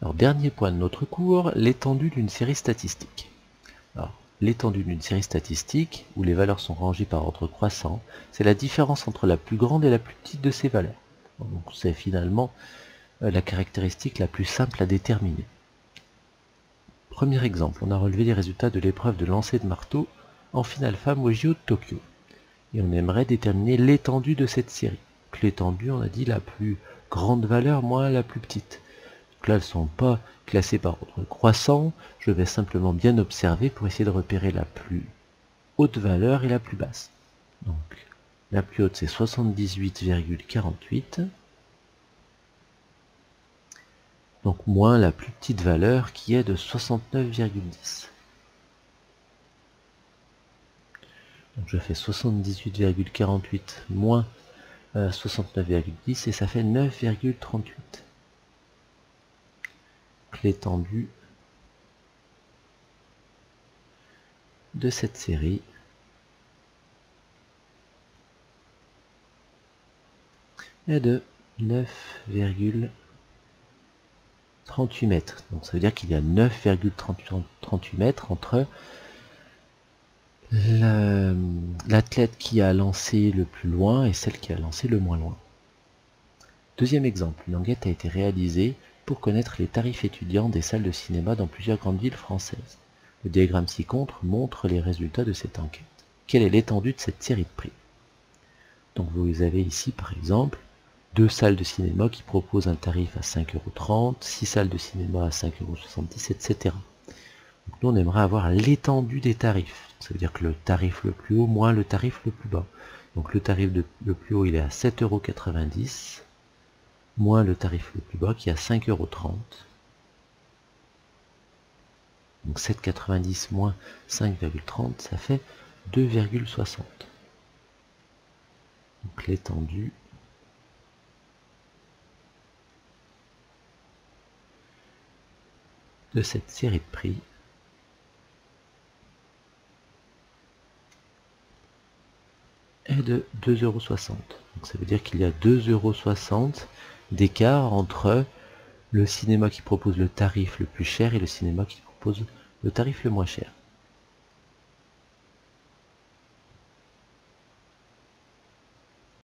Alors, dernier point de notre cours, l'étendue d'une série statistique. Alors, l'étendue d'une série statistique, où les valeurs sont rangées par ordre croissant, c'est la différence entre la plus grande et la plus petite de ces valeurs. Donc c'est finalement la caractéristique la plus simple à déterminer. Premier exemple, on a relevé les résultats de l'épreuve de lancer de marteau en finale femme au JO de Tokyo. Et on aimerait déterminer l'étendue de cette série. Donc l'étendue, on a dit la plus grande valeur moins la plus petite. Donc là, elles ne sont pas classées par ordre croissant. Je vais simplement bien observer pour essayer de repérer la plus haute valeur et la plus basse. Donc la plus haute, c'est 78,48. Donc moins la plus petite valeur qui est de 69,10. Donc je fais 78,48 moins 69,10 et ça fait 9,38. L'étendue de cette série est de 9,38 mètres. Donc ça veut dire qu'il y a 9,38 mètres entre l'athlète qui a lancé le plus loin et celle qui a lancé le moins loin. Deuxième exemple, une enquête a été réalisée pour connaître les tarifs étudiants des salles de cinéma dans plusieurs grandes villes françaises. Le diagramme ci-contre montre les résultats de cette enquête. Quelle est l'étendue de cette série de prix? Donc vous avez ici par exemple deux salles de cinéma qui proposent un tarif à 5,30 €, 6 salles de cinéma à 5,70 €, etc. Donc nous on aimerait avoir l'étendue des tarifs. Ça veut dire que le tarif le plus haut moins le tarif le plus bas. Donc le tarif le plus haut il est à 7,90 € moins le tarif le plus bas qui est à 5,30 €. Donc 7,90 moins 5,30, ça fait 2,60. Donc l'étendue de cette série de prix est de 2,60 €. Donc ça veut dire qu'il y a 2,60 € d'écart entre le cinéma qui propose le tarif le plus cher et le cinéma qui propose le tarif le moins cher.